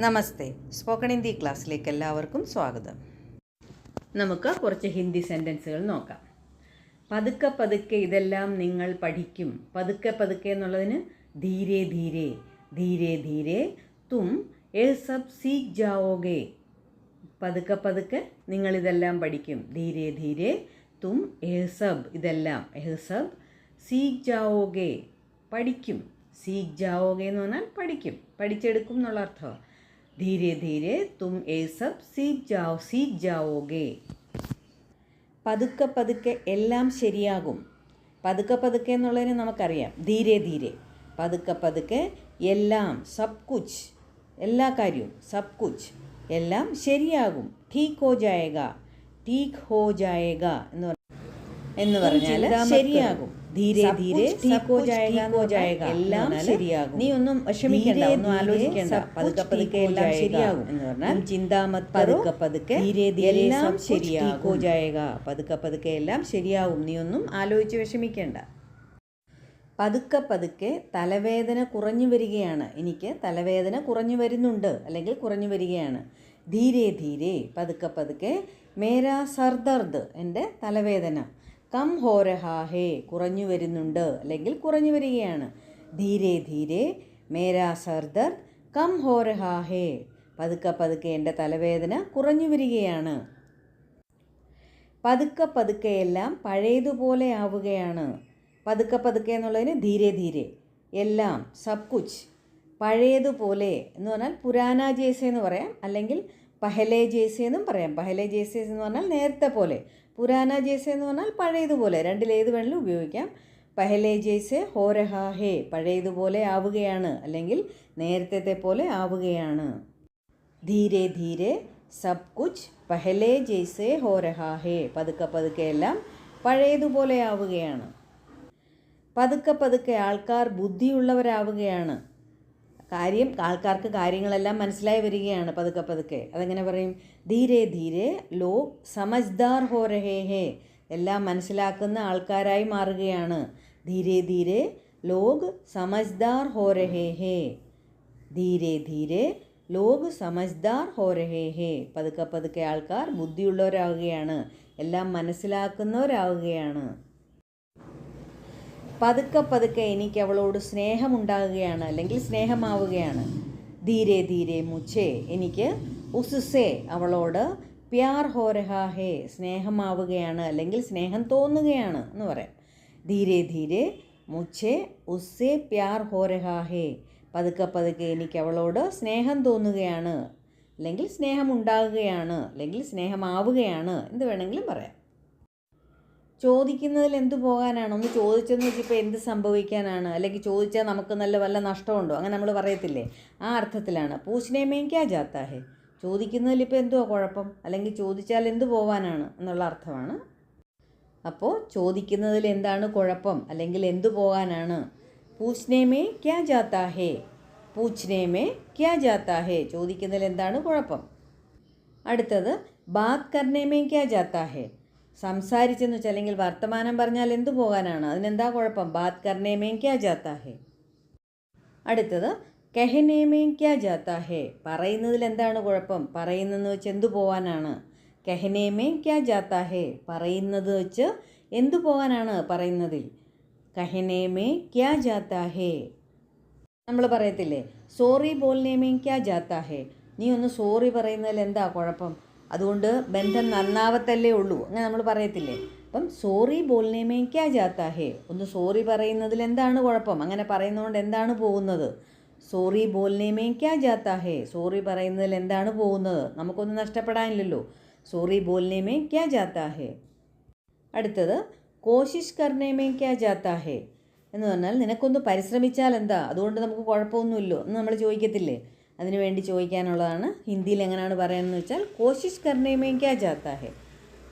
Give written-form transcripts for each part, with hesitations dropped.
നമസ്തേ. Spoken Hindi ക്ലാസ്സിലേക്ക് എല്ലാവർക്കും സ്വാഗതം. നമുക്ക് കുറച്ച് ഹിന്ദി സെൻറ്റൻസുകൾ നോക്കാം. പതുക്കെ പതുക്കെ ഇതെല്ലാം നിങ്ങൾ പഠിക്കും. പതുക്കെ പതുക്കെ എന്നുള്ളതിന് ധീരെ ധീരെ, ധീരെ ധീരെ തും ഏ സബ് സീഖ് ജാവോഗേ. പതുക്കെ പതുക്കെ നിങ്ങളിതെല്ലാം പഠിക്കും. ധീരെ ധീരെ തും ഏ സബ് ഇതെല്ലാം, ഏ സബ് സീഖ് ജാവോഗേ പഠിക്കും. സീഖ് ജാവോഗേ എന്ന് പറഞ്ഞാൽ പഠിക്കും, പഠിച്ചെടുക്കും എന്നുള്ള അർത്ഥമാണ്. ധീരെ ധീരെ തും ഏ സബ് സീഖ് ജാവോഗേ. പതുക്കെ പതുക്കെ എല്ലാം ശരിയാകും. പതുക്കെ പതുക്കെ എന്നുള്ളതിന് നമുക്കറിയാം ധീരെ ധീരെ. പതുക്കെ പതുക്കെ എല്ലാം, സബ് കുച്ച്, എല്ലാ കാര്യവും, സബ് കുച്ച് എല്ലാം ശരിയാകും. ടീക്ക് ഹോ ജായേഗ, ടീക്ക് ഹോ ജായേഗ എന്ന് പറഞ്ഞാൽ ശരിയാകും. ധീരെ ധീരെ ടീക്ക് ഹോ ജായേഗ, എല്ലാം ശരിയാകും. നീ ഒന്നും വിഷമിക്കണ്ട, ഒന്നും ആലോചിക്കണ്ട, പതുക്കെ പതുക്കെ എല്ലാം ശരിയാകും എന്ന് പറഞ്ഞാൽ ചിന്താമത് പതുക്കെ പതുക്കെ ധീരെ ധീരെ എല്ലാം ശരിയാകും. ഹോ ജായേഗ, പതുക്കെ പതുക്കെ എല്ലാം ശരിയാകും, നീ ഒന്നും ആലോചിച്ച് വിഷമിക്കേണ്ട. പതുക്കെ പതുക്കെ തലവേദന കുറഞ്ഞു വരികയാണ്. എനിക്ക് തലവേദന കുറഞ്ഞു വരുന്നുണ്ട് അല്ലെങ്കിൽ കുറഞ്ഞു വരികയാണ്. ധീരെ ധീരെ പതുക്കെ പതുക്കെ മേരാ സർദർദ്, എൻ്റെ തലവേദന. കം ഹോ രഹാ ഹേ, കുറഞ്ഞു വരുന്നുണ്ട് അല്ലെങ്കിൽ കുറഞ്ഞു വരികയാണ്. ധീരെ ധീരെ മേരാ സർദർദ് കം ഹോ രഹാ ഹേ, പതുക്കെ പതുക്കെ എൻ്റെ തലവേദന കുറഞ്ഞു വരികയാണ്. പതുക്കെ പതുക്കെ എല്ലാം പഴയതുപോലെ ആവുകയാണ്. പതുക്കെ പതുക്കെ എന്നുള്ളതിന് ധീരെ ധീരെ എല്ലാം, സബ് കുച്ച് പഴയതുപോലെ എന്ന് പറഞ്ഞാൽ പുരാന ജേസെ എന്ന് പറയാം, അല്ലെങ്കിൽ പഹലെ ജേസെ എന്നും പറയാം. പഹലെ ജേസെ എന്ന് പറഞ്ഞാൽ നേരത്തെ പോലെ, പുരാന ജേസെ എന്ന് പറഞ്ഞാൽ പഴയതുപോലെ. രണ്ടിലേത് വേണമെങ്കിലും ഉപയോഗിക്കാം. പഹലെ ജേസെ ഹോ രഹാ ഹേ, പഴയതുപോലെ ആവുകയാണ് അല്ലെങ്കിൽ നേരത്തെ പോലെ ആവുകയാണ്. ധീരെ ധീരെ സബ് കുച്ച് പഹലെ ജേസെ ഹോ രഹാ ഹേ, പതുക്കെ പതുക്കെ എല്ലാം പഴയതുപോലെ ആവുകയാണ്. പതുക്കെ പതുക്കെ ആൾക്കാർ ബുദ്ധിയുള്ളവരാവുകയാണ്. ആൾക്കാർക്ക് കാര്യങ്ങളെല്ലാം മനസ്സിലായി വരികയാണ് പതുക്കെ പതുക്കെ. അതെങ്ങനെ പറയും? ധീരെ ധീരെ ലോഗ് സമജ്ദാർ ഹോ രഹേ ഹേ, എല്ലാം മനസ്സിലാക്കുന്ന ആൾക്കാരായി മാറുകയാണ്. ധീരെ ധീരെ ലോഗ് സമജ്ദാർ ഹോ രഹേ ഹേ, ധീരെ ധീരെ ലോഗ് സമജ്ദാർ ഹോ രഹേ ഹേ, പതുക്കെ പതുക്കെ ആൾക്കാർ ബുദ്ധിയുള്ളവരാവുകയാണ്, എല്ലാം മനസ്സിലാക്കുന്നവരാവുകയാണ്. പതുക്കെ പതുക്കെ എനിക്ക് അവളോട് സ്നേഹമുണ്ടാകുകയാണ് അല്ലെങ്കിൽ സ്നേഹമാവുകയാണ്. ധീരെ ധീരെ മുझे, എനിക്ക് ഉസ്സേ അവളോട് പ്യാർ ഹോ രഹാ ഹേ, സ്നേഹമാവുകയാണ് അല്ലെങ്കിൽ സ്നേഹം തോന്നുകയാണ് എന്ന് പറയാം. ധീരെ ധീരെ മുझे ഉസ്സേ പ്യാർ ഹോ രഹാ ഹേ, പതുക്കെ പതുക്കെ എനിക്ക് അവളോട് സ്നേഹം തോന്നുകയാണ് അല്ലെങ്കിൽ സ്നേഹമുണ്ടാകുകയാണ് അല്ലെങ്കിൽ സ്നേഹമാവുകയാണ്, എന്ത് വേണമെങ്കിലും പറയാം. ചോദിക്കുന്നതിൽ എന്തു പോകാനാണ്? ഒന്ന് ചോദിച്ചെന്ന് വെച്ചിപ്പോൾ എന്ത് സംഭവിക്കാനാണ്? അല്ലെങ്കിൽ ചോദിച്ചാൽ നമുക്ക് വല്ല നഷ്ടമുണ്ടോ? അങ്ങനെ നമ്മൾ പറയത്തില്ലേ, ആ അർത്ഥത്തിലാണ്. പൂച്ച്നെ മേ ക്യാ ജാത്താ ഹേ, ചോദിക്കുന്നതിൽ ഇപ്പോൾ എന്തുവാ കുഴപ്പം, അല്ലെങ്കിൽ ചോദിച്ചാൽ എന്തു പോകാനാണ് എന്നുള്ള അർത്ഥമാണ്. അപ്പോൾ ചോദിക്കുന്നതിൽ എന്താണ് കുഴപ്പം അല്ലെങ്കിൽ എന്തു പോകാനാണ്? പൂച്ച്നെ മേ ക്യാ ജാത്താ ഹേ, പൂച്ച്നെ മേ ക്യാ ജാത്താ ഹേ, ചോദിക്കുന്നതിൽ എന്താണ് കുഴപ്പം. അടുത്തത് ബാത് കർനെ മേ ക്യാ ജാത്താ ഹേ, സംസാരിച്ചെന്ന് വെച്ചാൽ അല്ലെങ്കിൽ വർത്തമാനം പറഞ്ഞാൽ എന്തു പോകാനാണ്? അതിനെന്താ കുഴപ്പം? ബാത് കർനെ മേ ക്യാ ജാത്താ ഹേ. അടുത്തത് കഹനെ മേ ക്യാ ജാത്താ ഹേ, പറയുന്നതിൽ എന്താണ് കുഴപ്പം? പറയുന്നതെന്ന് വെച്ച് എന്തു പോകാനാണ്? കഹനെ മേ ക്യാ ജാത്താ ഹേ, പറയുന്നത് വെച്ച് എന്തു പോകാനാണ് പറയുന്നതിൽ? കഹനെ മേ ക്യാ ജാത്താ ഹേ. നമ്മൾ പറയത്തില്ലേ സോറി ബോൽനെ മേ ക്യാ ജാത്താ ഹേ, നീ ഒന്ന് സോറി പറയുന്നതിൽ എന്താ കുഴപ്പം? അതുകൊണ്ട് ബന്ധം നന്നാവത്തല്ലേ ഉള്ളൂ, അങ്ങനെ നമ്മൾ പറയത്തില്ലേ. അപ്പം സോറി ബോൽനെ മേ ക്യാ ജാത്താ ഹേ, ഒന്ന് സോറി പറയുന്നതിൽ എന്താണ് കുഴപ്പം? അങ്ങനെ പറയുന്നതുകൊണ്ട് എന്താണ് പോകുന്നത്? സോറി ബോൽനെ മേ ക്യാ ജാത്താ ഹേ, സോറി പറയുന്നതിൽ എന്താണ് പോകുന്നത്? നമുക്കൊന്നും നഷ്ടപ്പെടാനില്ലല്ലോ. സോറി ബോൽനെ മേ ക്യാ ജാത്താ ഹേ. അടുത്തത് കോശിഷ് കർനെ മേ ക്യാ ജാത്താ ഹേ എന്ന് പറഞ്ഞാൽ നിനക്കൊന്ന് പരിശ്രമിച്ചാൽ എന്താ, അതുകൊണ്ട് നമുക്ക് കുഴപ്പമൊന്നുമില്ലോ എന്ന് നമ്മൾ ചോദിക്കത്തില്ലേ. അതിനു വേണ്ടി ചോദിക്കാനുള്ളതാണ്. ഹിന്ദിയിൽ എങ്ങനെയാണ് പറയുന്നതെന്ന് വെച്ചാൽ കോശിഷ് കർനെ മേ ക്യാ ജാത്താ ഹേ,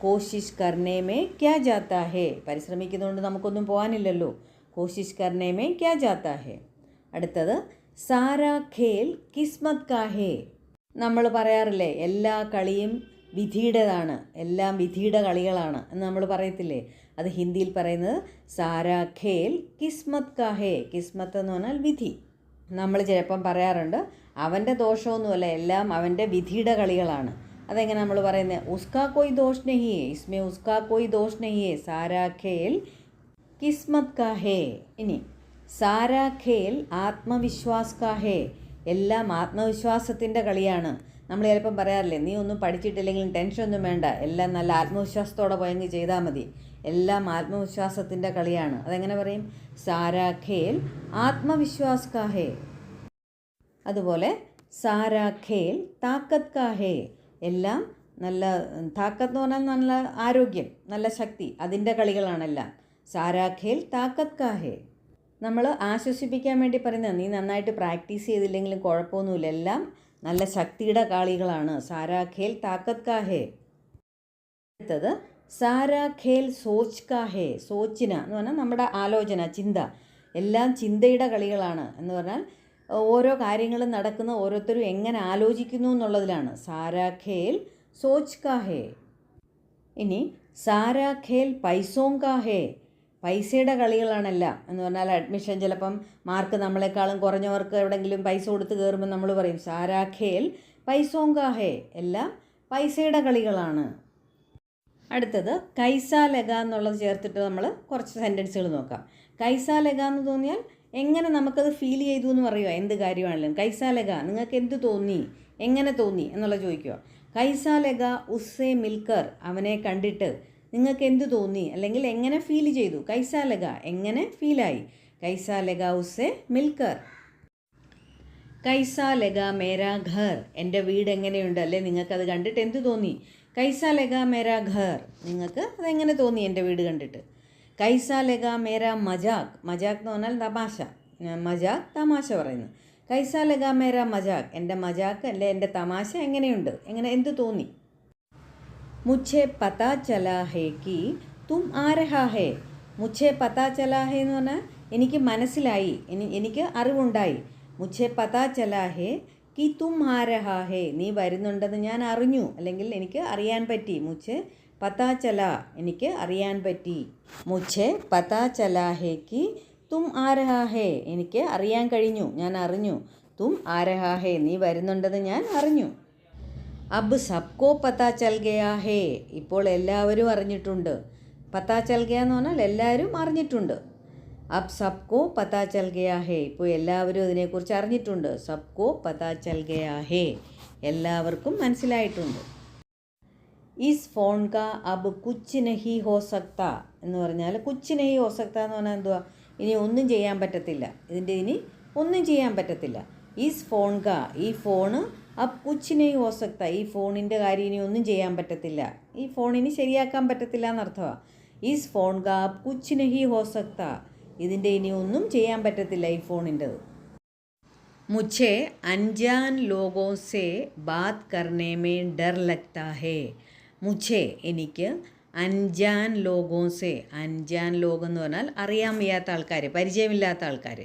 കോശിഷ് കർനെ മേ ക്യാ ജാത്താ ഹേ, പരിശ്രമിക്കുന്നതുകൊണ്ട് നമുക്കൊന്നും പോകാനില്ലല്ലോ. കോശിഷ് കർനെ മേ ക്യാ ജാത്താ ഹേ. അടുത്തത് സാരാ ഖേൽ കിസ്മത് കാ ഹേ, നമ്മൾ പറയാറില്ലേ എല്ലാ കളിയും വിധിയുടേതാണ്, എല്ലാം വിധിയുടെ കളികളാണ് എന്ന് നമ്മൾ പറയത്തില്ലേ. അത് ഹിന്ദിയിൽ പറയുന്നത് സാരാ ഖേൽ കിസ്മത് കാ ഹേ, കിസ്മത്ത് എന്ന് പറഞ്ഞാൽ വിധി. നമ്മൾ ചിലപ്പം പറയാറുണ്ട് അവൻ്റെ ദോഷമൊന്നുമല്ല, എല്ലാം അവൻ്റെ വിധിയുടെ കളികളാണ്. അതെങ്ങനെ നമ്മൾ പറയുന്നത്? ഉസ്കാ കോയി ദോഷ് നഹി ഹേ, ഇസ്മേ ഉസ്കാ കോയി ദോഷ് നഹി ഹേ, സാരാ ഖേൽ കിസ്മത് കാ ഹേ. ഇനി സാരാ ഖേൽ ആത്മവിശ്വാസ് കാ ഹേ, എല്ലാം ആത്മവിശ്വാസത്തിൻ്റെ കളിയാണ്. നമ്മൾ ചിലപ്പം പറയാറില്ലേ, നീ ഒന്നും പഠിച്ചിട്ടില്ലെങ്കിലും ടെൻഷനൊന്നും വേണ്ട, എല്ലാം നല്ല ആത്മവിശ്വാസത്തോടെ പോയെങ്കിൽ ചെയ്താൽ മതി. എല്ലാം ആത്മവിശ്വാസത്തിൻ്റെ കളിയാണ്. അതെങ്ങനെ പറയും? സാരാ ഖേൽ ആത്മവിശ്വാസ് കാ ഹേ. അതുപോലെ സാരാ ഖേൽ താക്കത്ത് കാ ഹേ, എല്ലാം നല്ല താക്കത്ത് എന്ന് പറഞ്ഞാൽ നല്ല ആരോഗ്യം, നല്ല ശക്തി, അതിൻ്റെ കളികളാണെല്ലാം. സാരാ ഖേൽ താക്കത്ത് കാ ഹേ. നമ്മൾ ആശ്വസിപ്പിക്കാൻ വേണ്ടി പറയുന്നത്, നീ നന്നായിട്ട് പ്രാക്ടീസ് ചെയ്തില്ലെങ്കിലും കുഴപ്പമൊന്നുമില്ല, എല്ലാം നല്ല ശക്തിയുടെ കളികളാണ്. സാരാ ഖേൽ താക്കത്ത് കാ ഹേ. അടുത്തത് സാരാ ഖേൽ സോച്ച് കാ ഹേ. സോച്ചിന എന്ന് പറഞ്ഞാൽ നമ്മുടെ ആലോചന, ചിന്ത, എല്ലാം ചിന്തയുടെ കളികളാണ് എന്ന് പറഞ്ഞാൽ ഓരോ കാര്യങ്ങളും നടക്കുന്ന ഓരോരുത്തരും എങ്ങനെ ആലോചിക്കുന്നു എന്നുള്ളതിലാണ്. സാരാ ഖേൽ സോച്ച് കാ ഹേ. ഇനി സാരാ ഖേൽ പൈസോം കാ ഹേ, പൈസയുടെ കളികളാണെല്ലാം എന്ന് പറഞ്ഞാൽ അഡ്മിഷൻ ചിലപ്പം മാർക്ക് നമ്മളെക്കാളും കുറഞ്ഞവർക്ക് എവിടെയെങ്കിലും പൈസ കൊടുത്ത് കയറുമ്പോൾ നമ്മൾ പറയും സാരാ ഖേൽ പൈസോം കാ ഹേ, എല്ലാം പൈസയുടെ കളികളാണ്. അടുത്തത് കൈസാ ലഗ എന്നുള്ളത് ചേർത്തിട്ട് നമ്മൾ കുറച്ച് സെൻറ്റൻസുകൾ നോക്കാം. കൈസാ ലഗ എന്ന് തോന്നിയാൽ എങ്ങനെ നമുക്കത് ഫീൽ ചെയ്തു എന്ന് പറയുക, എന്ത് കാര്യമാണെങ്കിലും. കൈസാ ലഗ, നിങ്ങൾക്ക് എന്ത് തോന്നി, എങ്ങനെ തോന്നി എന്നുള്ളത് ചോദിക്കുക. കൈസാ ലഗ ഉസ്സേ മിൽക്കർ, അവനെ കണ്ടിട്ട് നിങ്ങൾക്ക് എന്ത് തോന്നി, അല്ലെങ്കിൽ എങ്ങനെ ഫീൽ ചെയ്തു. കൈസാ ലഗ, എങ്ങനെ ഫീലായി. കൈസാ ലഗ ഉസ്സേ മിൽക്കർ. കൈസാ ലഗ മേരാ ഘർ, എൻ്റെ വീട് എങ്ങനെയുണ്ട്, അല്ലേ നിങ്ങൾക്കത് കണ്ടിട്ട് എന്ത് തോന്നി. കൈസാ ലഗ മേരാ ഘർ, നിങ്ങൾക്ക് അതെങ്ങനെ തോന്നി എൻ്റെ വീട് കണ്ടിട്ട്. കൈസാ ലഗ മേരാ മജാക്ക്, മജാക്ക് എന്ന് പറഞ്ഞാൽ തമാശ, മജാക്ക് തമാശ പറയുന്നു. കൈസാ ലഗ മേരാ മജാക്ക്, എൻ്റെ മജാക്ക് അല്ലെ എൻ്റെ തമാശ എങ്ങനെയുണ്ട്, എന്ത് തോന്നി. മുझे പതാ ചലാ ഹേ കി തും ആ രഹാ ഹേ. മുझे പതാ ചലാ ഹേ എന്ന് പറഞ്ഞാൽ എനിക്ക് മനസ്സിലായി, എനിക്ക് അറിവുണ്ടായി. മുझे പതാ ചലാ ഹേ കി തും ആ രഹാ ഹേ, നീ വരുന്നുണ്ടെന്ന് ഞാൻ അറിഞ്ഞു, അല്ലെങ്കിൽ എനിക്ക് അറിയാൻ പറ്റി. മുझे പതാ ചലാ, എനിക്ക് അറിയാൻ പറ്റി. മുझे പതാ ചലാ ഹേ കി തും ആ രഹാ ഹേ, എനിക്ക് അറിയാൻ കഴിഞ്ഞു, ഞാൻ അറിഞ്ഞു. തും ആ രഹാ ഹേ, നീ വരുന്നുണ്ടെന്ന് ഞാൻ അറിഞ്ഞു. അബ് സബ്കോ പതാ ചൽ ഗയാ ഹേ, ഇപ്പോൾ എല്ലാവരും അറിഞ്ഞിട്ടുണ്ട്. പതാ ചൽ ഗയ എന്ന് പറഞ്ഞാൽ എല്ലാവരും അറിഞ്ഞിട്ടുണ്ട്. അബ് സബ്കോ പതാ ചൽ ഗയാ ഹേ, ഇപ്പോൾ എല്ലാവരും ഇതിനെക്കുറിച്ച് അറിഞ്ഞിട്ടുണ്ട്. സബ്കോ പതാ ചൽ ഗയാ ഹേ, എല്ലാവർക്കും മനസ്സിലായിട്ടുണ്ട്. ഇസ് ഫോൺ കാ അബ് കുച്ച് നഹി ഹോ സക്ത എന്ന് പറഞ്ഞാൽ, കുച്ച് നഹി ഹോ സക്ത എന്ന് പറഞ്ഞാൽ എന്തുവാ, ഇനി ഒന്നും ചെയ്യാൻ പറ്റത്തില്ല, ഇനി ഒന്നും ചെയ്യാൻ പറ്റത്തില്ല. ഇസ് ഫോൺ കാ, ഈ ഫോണ്, അബ് കുച്ച് നഹി ഹോ സക്ത, ഈ ഫോണിൻ്റെ കാര്യം ഇനി ഒന്നും ചെയ്യാൻ പറ്റത്തില്ല, ഈ ഫോണിന് ശരിയാക്കാൻ പറ്റത്തില്ല എന്നർത്ഥമാണ്. ഇസ് ഫോൺ കാ അബ് കുച്ച് നഹി ഹോ സക്ത, ഇതിൻ്റെ ഇനി ഒന്നും ചെയ്യാൻ പറ്റത്തില്ല ഈ ഫോണിൻ്റെത്. മുझे അൻജാൻ logo say Baat കർനെ may Darr ലഗ്താ ഹേ. മുझे, എനിക്ക്, അൻജാൻ ലോഗോ സേ, അൻജാൻ ലോകം എന്ന് പറഞ്ഞാൽ അറിയാൻ വയ്യാത്ത ആൾക്കാർ, പരിചയമില്ലാത്ത ആൾക്കാർ.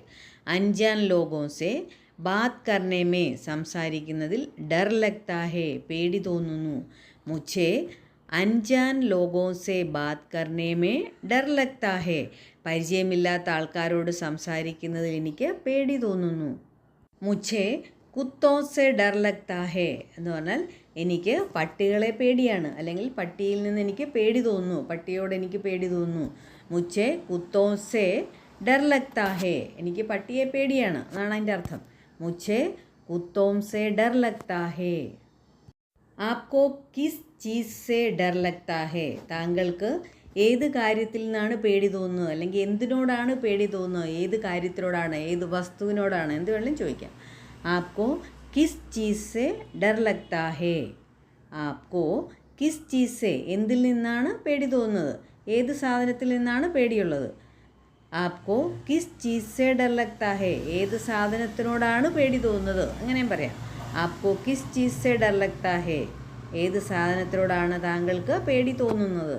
അൻജാൻ ലോഗോ സേ ബാത് കർനെ മേ, സംസാരിക്കുന്നതിൽ, ഡർ ലഗ്താ ഹേ, പേടി തോന്നുന്നു. മുझे അൻജാൻ logo say Baat കർനെ may Darr ലഗ്താ ഹേ, പരിചയമില്ലാത്ത ആൾക്കാരോട് സംസാരിക്കുന്നതിൽ എനിക്ക് പേടി തോന്നുന്നു. മുझे കുത്തോ സേ ഡർ ലഗ്താ ഹേ എന്ന് പറഞ്ഞാൽ എനിക്ക് പട്ടികളെ പേടിയാണ്, അല്ലെങ്കിൽ പട്ടിയിൽ നിന്ന് എനിക്ക് പേടി തോന്നുന്നു, പട്ടിയോട് എനിക്ക് പേടി തോന്നുന്നു. മുझे കുത്തോ സേ ഡർ ലഗ്താ ഹേ, എനിക്ക് പട്ടിയെ പേടിയാണ്, അതാണ് അതിൻ്റെ അർത്ഥം. മുझे കുത്തോം സേ ഡർ ലഗ്താ ഹേ. Apco kiss cheese say Darr ലഗ്താ ഹേ, താങ്കൾക്ക് ഏത് കാര്യത്തിൽ നിന്നാണ് പേടി തോന്നുന്നത്, അല്ലെങ്കിൽ എന്തിനോടാണ് പേടി തോന്നുന്നത്, ഏത് കാര്യത്തിനോടാണ്, ഏത് വസ്തുവിനോടാണ്, എന്ത് വേണമെങ്കിലും ചോദിക്കാം. Apco kiss cheese say Darr ലഗ്താ ഹേ. ആപ്കോ കിസ് ചീസ് സേ, എന്തിൽ നിന്നാണ് പേടി തോന്നുന്നത്, ഏത് സാധനത്തിൽ നിന്നാണ് പേടിയുള്ളത്. Apco kiss cheese say Darr ലഗ്താ ഹേ, ഏത് സാധനത്തിനോടാണ് പേടി തോന്നുന്നത്, അങ്ങനെയും പറയാം. Apco kiss cheese say Darr ലഗ്താ ഹേ, ഏത് സാധനത്തിനോടാണ് താങ്കൾക്ക് പേടി തോന്നുന്നത്.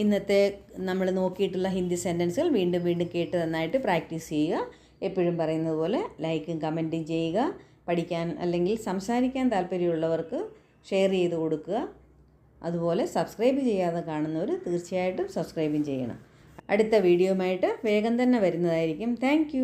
ഇന്നത്തെ നമ്മൾ നോക്കിയിട്ടുള്ള ഹിന്ദി സെൻറ്റൻസുകൾ വീണ്ടും വീണ്ടും കേട്ട് നന്നായിട്ട് പ്രാക്ടീസ് ചെയ്യുക. എപ്പോഴും പറയുന്നത് പോലെ ലൈക്കും കമൻറ്റും ചെയ്യുക. പഠിക്കാൻ അല്ലെങ്കിൽ സംസാരിക്കാൻ താല്പര്യമുള്ളവർക്ക് ഷെയർ ചെയ്ത് കൊടുക്കുക. അതുപോലെ സബ്സ്ക്രൈബ് ചെയ്യാതെ കാണുന്നവർ തീർച്ചയായിട്ടും സബ്സ്ക്രൈബും ചെയ്യണം. അടുത്ത വീഡിയോയുമായിട്ട് വേഗം തന്നെ വരുന്നതായിരിക്കും. താങ്ക്